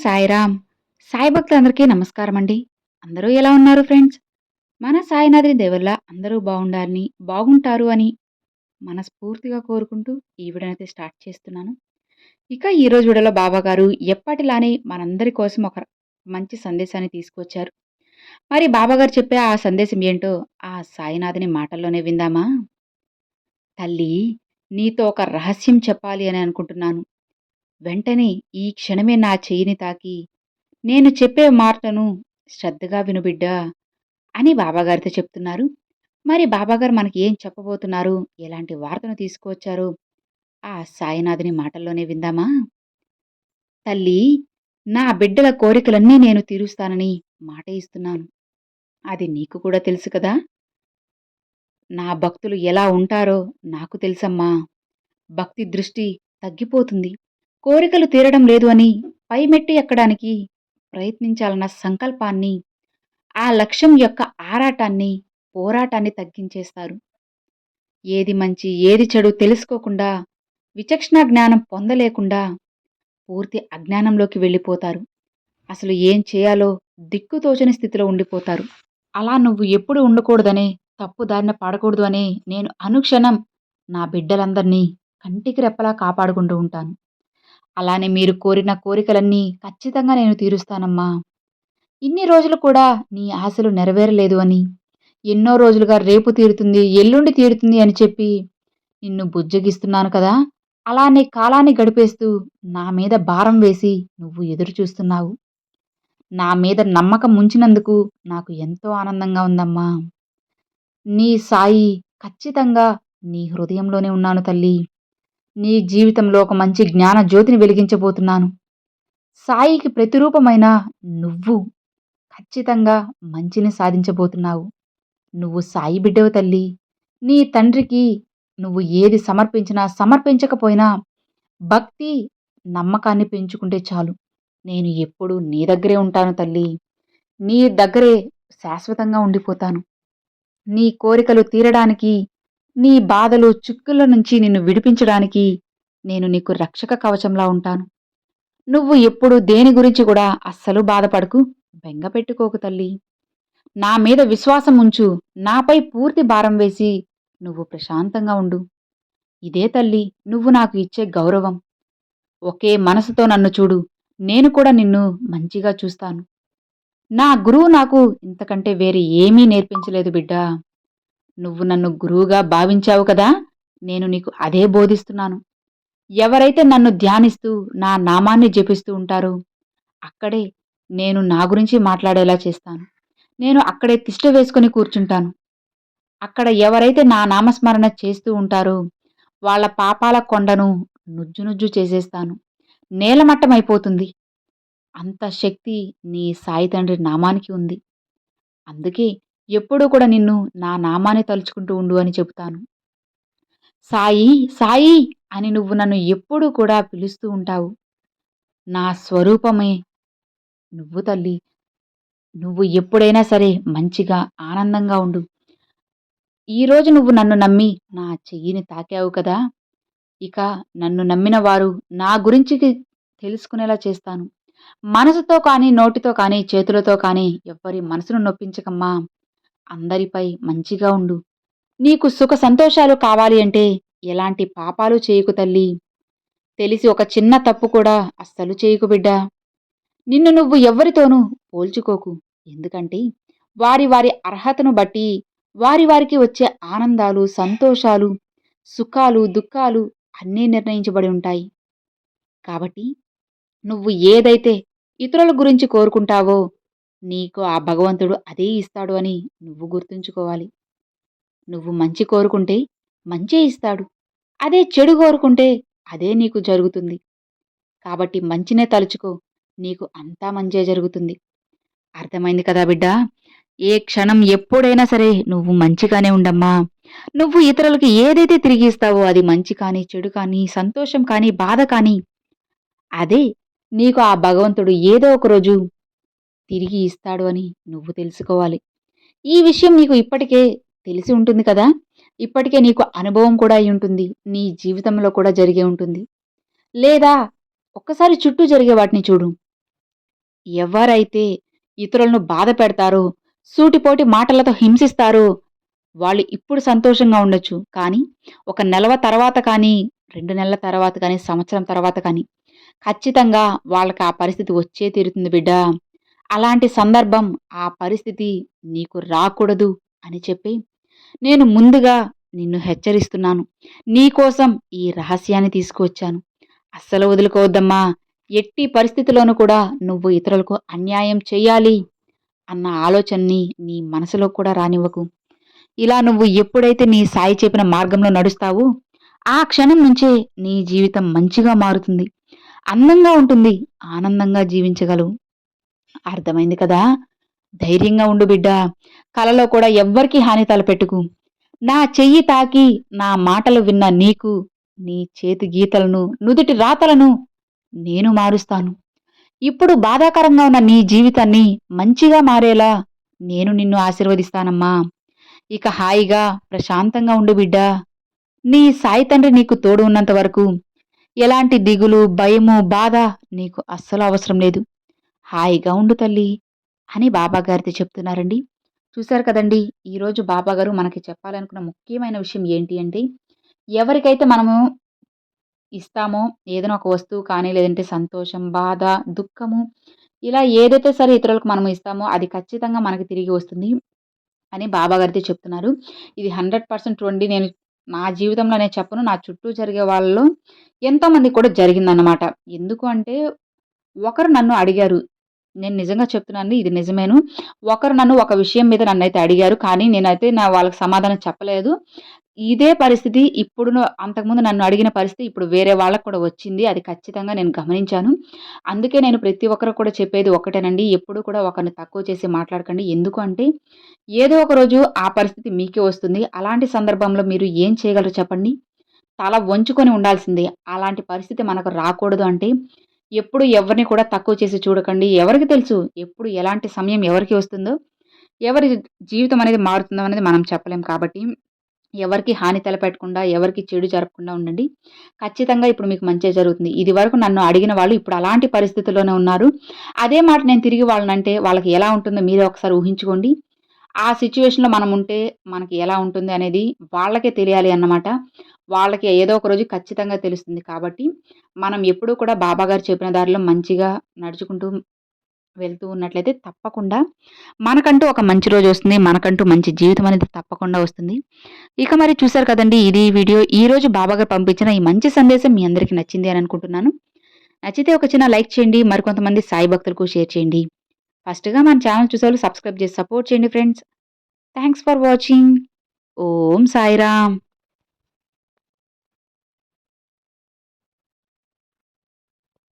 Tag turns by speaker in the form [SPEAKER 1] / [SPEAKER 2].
[SPEAKER 1] సాయిరామ్. సాయి భక్తులందరికీ నమస్కారం అండి. అందరూ ఎలా ఉన్నారు ఫ్రెండ్స్? మన సాయినాథుని దయ వల్ల అందరూ బాగుండాలని, బాగుంటారు అని మనస్ఫూర్తిగా కోరుకుంటూ ఈ వీడియోనైతే స్టార్ట్ చేస్తున్నాను. ఇక ఈరోజు వీడియోలో బాబాగారు ఎప్పటిలానే మనందరి కోసం ఒక మంచి సందేశాన్ని తీసుకొచ్చారు. మరి బాబాగారు చెప్పే ఆ సందేశం ఏంటో ఆ సాయినాథుని మాటల్లోనే విందామా? తల్లి, నీతో ఒక రహస్యం చెప్పాలి అని అనుకుంటున్నాను. వెంటనే ఈ క్షణమే నా చెయ్యిని తాకి నేను చెప్పే మాటను శ్రద్ధగా విను బిడ్డా అని బాబాగారితో చెప్తున్నారు. మరి బాబాగారు మనకి ఏం చెప్పబోతున్నారు, ఎలాంటి వార్తను తీసుకువచ్చారో ఆ సాయినాథుని మాటల్లోనే విందామా? తల్లి, నా బిడ్డల కోరికలన్నీ నేను తీరుస్తానని మాట ఇస్తున్నాను. అది నీకు కూడా తెలుసు కదా. నా భక్తులు ఎలా ఉంటారో నాకు తెలుసమ్మా. భక్తి దృష్టి తగ్గిపోతుంది. కోరికలు తీరడం లేదు అని పై మెట్టు ఎక్కడానికి ప్రయత్నించాలన్న సంకల్పాన్ని, ఆ లక్ష్యం యొక్క ఆరాటాన్ని, పోరాటాన్ని తగ్గించేస్తారు. ఏది మంచి, ఏది చెడు తెలుసుకోకుండా, విచక్షణ జ్ఞానం పొందలేకుండా పూర్తి అజ్ఞానంలోకి వెళ్ళిపోతారు. అసలు ఏం చేయాలో దిక్కుతోచని స్థితిలో ఉండిపోతారు. అలా నువ్వు ఎప్పుడు ఉండకూడదనే, తప్పు దారిన పడకూడదు అనే నేను అనుక్షణం నా బిడ్డలందరినీ కంటికి రెప్పలా కాపాడుకుంటూ ఉంటాను. అలానే మీరు కోరిన కోరికలన్నీ ఖచ్చితంగా నేను తీరుస్తానమ్మా. ఇన్ని రోజులు కూడా నీ ఆశలు నెరవేరలేదు అని, ఎన్నో రోజులుగా రేపు తీరుతుంది, ఎల్లుండి తీరుతుంది అని చెప్పి నిన్ను బుజ్జగిస్తున్నాను కదా. అలానే కాలాన్ని గడిపేస్తూ నా మీద భారం వేసి నువ్వు ఎదురు చూస్తున్నావు. నా మీద నమ్మకం ఉంచినందుకు నాకు ఎంతో ఆనందంగా ఉందమ్మా. నీ సాయి ఖచ్చితంగా నీ హృదయంలోనే ఉన్నాను తల్లి. నీ జీవితంలో ఒక మంచి జ్ఞాన జ్యోతిని వెలిగించబోతున్నాను. సాయికి ప్రతిరూపమైన నువ్వు ఖచ్చితంగా మంచిని సాధించబోతున్నావు. నువ్వు సాయి బిడ్డవు తల్లి. నీ తండ్రికి నువ్వు ఏది సమర్పించినా, సమర్పించకపోయినా భక్తి, నమ్మకాన్ని పెంచుకుంటే చాలు. నేను ఎప్పుడూ నీ దగ్గరే ఉంటాను తల్లి. నీ దగ్గరే శాశ్వతంగా ఉండిపోతాను. నీ కోరికలు తీరడానికి, నీ బాధలు, చిక్కుల నుంచి నిన్ను విడిపించడానికి నేను నీకు రక్షక కవచంలా ఉంటాను. నువ్వు ఎప్పుడు దేని గురించి కూడా అస్సలు బాధపడకు, బెంగ పెట్టుకోకు తల్లి. నా మీద విశ్వాసం ఉంచు. నాపై పూర్తి భారం వేసి నువ్వు ప్రశాంతంగా ఉండు. ఇదే తల్లి నువ్వు నాకు ఇచ్చే గౌరవం. ఒకే మనసుతో నన్ను చూడు. నేను కూడా నిన్ను మంచిగా చూస్తాను. నా గురువు నాకు ఇంతకంటే వేరే ఏమీ నేర్పించలేదు బిడ్డా. నువ్వు నన్ను గురువుగా భావించావు కదా, నేను నీకు అదే బోధిస్తున్నాను. ఎవరైతే నన్ను ధ్యానిస్తూ నా నామాన్ని జపిస్తూ ఉంటారో అక్కడే నేను నా గురించి మాట్లాడేలా చేస్తాను. నేను అక్కడే తిష్ట వేసుకుని కూర్చుంటాను. అక్కడ ఎవరైతే నా నామస్మరణ చేస్తూ ఉంటారో వాళ్ళ పాపాల కొండను నుజ్జు నుజ్జు చేసేస్తాను. నేలమట్టమైపోతుంది. అంత శక్తి నీ సాయి తండ్రి నామానికి ఉంది. అందుకే ఎప్పుడూ కూడా నిన్ను నా నామాన్ని తలుచుకుంటూ ఉండు అని చెబుతాను. సాయి, సాయి అని నువ్వు నన్ను ఎప్పుడూ కూడా పిలుస్తూ ఉంటావు. నా స్వరూపమే నువ్వు తల్లి. నువ్వు ఎప్పుడైనా సరే మంచిగా, ఆనందంగా ఉండు. ఈరోజు నువ్వు నన్ను నమ్మి నా చెయ్యిని తాకావు కదా, ఇక నన్ను నమ్మిన వారు నా గురించి తెలుసుకునేలా చేస్తాను. మనసుతో కానీ, నోటితో కానీ, చేతులతో కానీ ఎవ్వరి మనసును నొప్పించకమ్మా. అందరిపై మంచిగా ఉండు. నీకు సుఖ సంతోషాలు కావాలి అంటే ఎలాంటి పాపాలు చేయకు తల్లి. తెలిసి ఒక చిన్న తప్పు కూడా అస్సలు చేయకు బిడ్డా. నిన్ను నువ్వు ఎవ్వరితోనూ పోల్చుకోకు. ఎందుకంటే వారి వారి అర్హతను బట్టి వారి వారికి వచ్చే ఆనందాలు, సంతోషాలు, సుఖాలు, దుఃఖాలు అన్నీ నిర్ణయించబడి ఉంటాయి. కాబట్టి నువ్వు ఏదైతే ఇతరుల గురించి కోరుకుంటావో నీకు ఆ భగవంతుడు అదే ఇస్తాడు అని నువ్వు గుర్తుంచుకోవాలి. నువ్వు మంచి కోరుకుంటే మంచే ఇస్తాడు. అదే చెడు కోరుకుంటే అదే నీకు జరుగుతుంది. కాబట్టి మంచినే తలుచుకో. నీకు అంతా మంచే జరుగుతుంది. అర్థమైంది కదా బిడ్డా? ఏ క్షణం ఎప్పుడైనా సరే నువ్వు మంచిగానే ఉండమ్మా. నువ్వు ఇతరులకి ఏదైతే తిరిగి ఇస్తావో అది మంచి కానీ, చెడు కానీ, సంతోషం కానీ, బాధ కానీ అదే నీకు ఆ భగవంతుడు ఏదో ఒక రోజు తిరిగి ఇస్తాడు అని నువ్వు తెలుసుకోవాలి. ఈ విషయం నీకు ఇప్పటికే తెలిసి ఉంటుంది కదా. ఇప్పటికే నీకు అనుభవం కూడా అయి ఉంటుంది. నీ జీవితంలో కూడా జరిగే ఉంటుంది. లేదా ఒక్కసారి చుట్టూ జరిగే వాటిని చూడు. ఎవరైతే ఇతరులను బాధ పెడతారో, సూటిపోటి మాటలతో హింసిస్తారో వాళ్ళు ఇప్పుడు సంతోషంగా ఉండొచ్చు. కానీ ఒక నెలవ తర్వాత కానీ, 2 నెలల తర్వాత కానీ, సంవత్సరం తర్వాత కానీ ఖచ్చితంగా వాళ్ళకి ఆ పరిస్థితి వచ్చే తీరుతుంది బిడ్డా. అలాంటి సందర్భం, ఆ పరిస్థితి నీకు రాకూడదు అని చెప్పి నేను ముందుగా నిన్ను హెచ్చరిస్తున్నాను. నీకోసం ఈ రహస్యాన్ని తీసుకువచ్చాను. అస్సలు వదులుకోవద్దమ్మా. ఎట్టి పరిస్థితిలోనూ కూడా నువ్వు ఇతరులకు అన్యాయం చెయ్యాలి అన్న ఆలోచనని నీ మనసులో కూడా రానివ్వకు. ఇలా నువ్వు ఎప్పుడైతే నీ సాయి చెప్పిన మార్గంలో నడుస్తావో, ఆ క్షణం నుంచే నీ జీవితం మంచిగా మారుతుంది. అందంగా ఉంటుంది. ఆనందంగా జీవించగలవు. అర్థమైంది కదా! ధైర్యంగా ఉండు బిడ్డా. కలలో కూడా ఎవ్వరికీ హాని తలపెట్టుకు. నా చెయ్యి తాకి, నా మాటలు విన్న నీకు, నీ చేతి గీతలను, నుదిటి రాతలను నేను మారుస్తాను. ఇప్పుడు బాధాకరంగా ఉన్న నీ జీవితాన్ని మంచిగా మారేలా నేను నిన్ను ఆశీర్వదిస్తానమ్మా. ఇక హాయిగా, ప్రశాంతంగా ఉండు బిడ్డా. నీ సాయి తండ్రి నీకు తోడు ఉన్నంత వరకు ఎలాంటి దిగులు, భయము, బాధ నీకు అస్సలు అవసరం లేదు. హాయిగా ఉండు తల్లి అని బాబాగారితో చెప్తున్నారండి. చూశారు కదండీ! ఈరోజు బాబాగారు మనకి చెప్పాలనుకున్న ముఖ్యమైన విషయం ఏంటి అంటే, ఎవరికైతే మనము ఇస్తామో ఏదైనా ఒక వస్తువు కానీ, లేదంటే సంతోషం, బాధ, దుఃఖము ఇలా ఏదైతే సరే ఇతరులకు మనము ఇస్తామో అది ఖచ్చితంగా మనకి తిరిగి వస్తుంది అని బాబాగారైతే చెప్తున్నారు. ఇది 100% ట్రూ అండి. నేను నా జీవితంలోనే చెప్పను. నా చుట్టూ జరిగే వాళ్ళలో ఎంతోమందికి కూడా జరిగిందన్నమాట. ఎందుకు అంటే ఒకరు నన్ను అడిగారు. నేను నిజంగా చెప్తున్నానండి. ఇది నిజమేను. ఒకరు నన్ను ఒక విషయం మీద నన్నైతే అడిగారు. కానీ నేనైతే వాళ్ళకి సమాధానం చెప్పలేదు. ఇదే పరిస్థితి అంతకుముందు నన్ను అడిగిన పరిస్థితి ఇప్పుడు వేరే వాళ్ళకి కూడా వచ్చింది. అది ఖచ్చితంగా నేను గమనించాను. అందుకే నేను ప్రతి ఒక్కరికి కూడా చెప్పేది ఒక్కటేనండి. ఎప్పుడు కూడా ఒకరిని తక్కువ చేసి మాట్లాడకండి. ఎందుకు అంటే ఏదో ఒక రోజు ఆ పరిస్థితి మీకే వస్తుంది. అలాంటి సందర్భంలో మీరు ఏం చేయగలరో చెప్పండి? తల వంచుకొని ఉండాల్సిందే. అలాంటి పరిస్థితి మనకు రాకూడదు అంటే ఎప్పుడు ఎవరిని కూడా తక్కువ చేసి చూడకండి. ఎవరికి తెలుసు ఎప్పుడు ఎలాంటి సమయం ఎవరికి వస్తుందో, ఎవరి జీవితం అనేది మారుతుందో అనేది మనం చెప్పలేం కాబట్టి, ఎవరికీ హాని తలపెట్టకుండా, ఎవరికీ చెడు జరగకుండా ఉండండి. ఖచ్చితంగా ఇప్పుడు మీకు మంచే జరుగుతుంది. ఇదివరకు నన్ను అడిగిన వాళ్ళు ఇప్పుడు అలాంటి పరిస్థితుల్లోనే ఉన్నారు. అదే మాట నేను తిరిగి వాళ్ళనంటే వాళ్ళకి ఎలా ఉంటుందో మీరే ఒకసారి ఊహించుకోండి. ఆ సిట్యుయేషన్‌లో మనముంటే మనకి ఎలా ఉంటుంది అనేది వాళ్ళకే తెలియాలి అన్నమాట. వాళ్ళకి ఏదో ఒక రోజు ఖచ్చితంగా తెలుస్తుంది. కాబట్టి మనం ఎప్పుడూ కూడా బాబాగారు చెప్పిన దారిలో మంచిగా నడుచుకుంటూ వెళ్తూ ఉన్నట్లయితే తప్పకుండా మనకంటూ ఒక మంచి రోజొస్తుంది. మనకంటూ మంచి జీవితం అనేది తప్పకుండా వస్తుంది. ఇక మరి చూసారు కదండీ! ఇది వీడియో. ఈరోజు బాబాగారు పంపించిన ఈ మంచి సందేశం మీ అందరికీ నచ్చింది అని అనుకుంటున్నాను. నచ్చితే ఒక చిన్న లైక్ చేయండి. మరికొంతమంది సాయి భక్తులకు షేర్ చేయండి. ఫస్ట్‌గా మన ఛానెల్ చూసేవాళ్ళు సబ్స్క్రైబ్ చేసి సపోర్ట్ చేయండి friends. Thanks for watching. Om Sairam.